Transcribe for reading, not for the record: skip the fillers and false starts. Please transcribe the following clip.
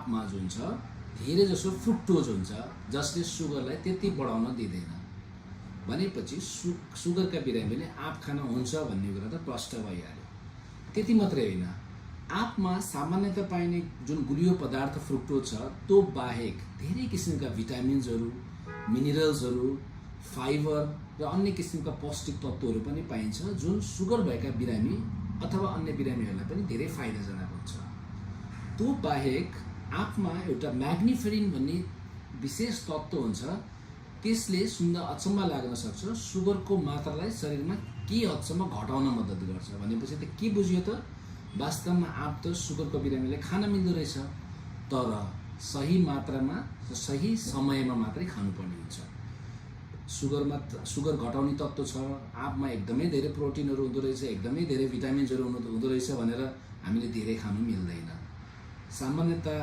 आपमा जुन छ धेरै जसो फ्रुक्टोज हुन्छ जसले सुगरलाई त्यति बढाउन दिँदैन। भनेपछि सुगरका बिरामीले आँप खान हुन्छ भन्ने कुरा त प्रष्ट भइहाल्यो। त्यति मात्रै होइन, आँपमा सामान्यतः पाइने जुन गुलियो पदार्थ फ्रुक्टोज छ त्यो बाहेक धेरै किसिमका भिटामिन्सहरू, मिनरल्सहरू, फाइबर र अन्य किसिमका पौष्टिक तत्त्वहरू पनि पाइन्छ जुन सुगर भएका बिरामी अथवा अन्य बिरामीहरूलाई पनि धेरै फाइदाजनक हुन्छ। त्यो बाहेक आँपमा एउटा म्याग्निफेरिन भन्ने विशेष तत्त्व हुन्छ, त्यसले सुन्दा अचम्म लाग्न सक्छ, सुगरको मात्रालाई शरीरमा के हदसम्म घटाउन मद्दत गर्छ। भनेपछि त के बुझियो त? वास्तवमा आँप त सुगरको बिरामीले खान मिल्दो रहेछ, तर सही मात्रामा र सही समयमा मात्रै खानुपर्ने हुन्छ। सुगर घटाउने तत्त्व छ आँपमा, एकदमै धेरै प्रोटिनहरू हुँदो रहेछ, एकदमै धेरै भिटामिन्सहरू हुँदो रहेछ भनेर हामीले धेरै खानु मिल्दैन। सामान्यतः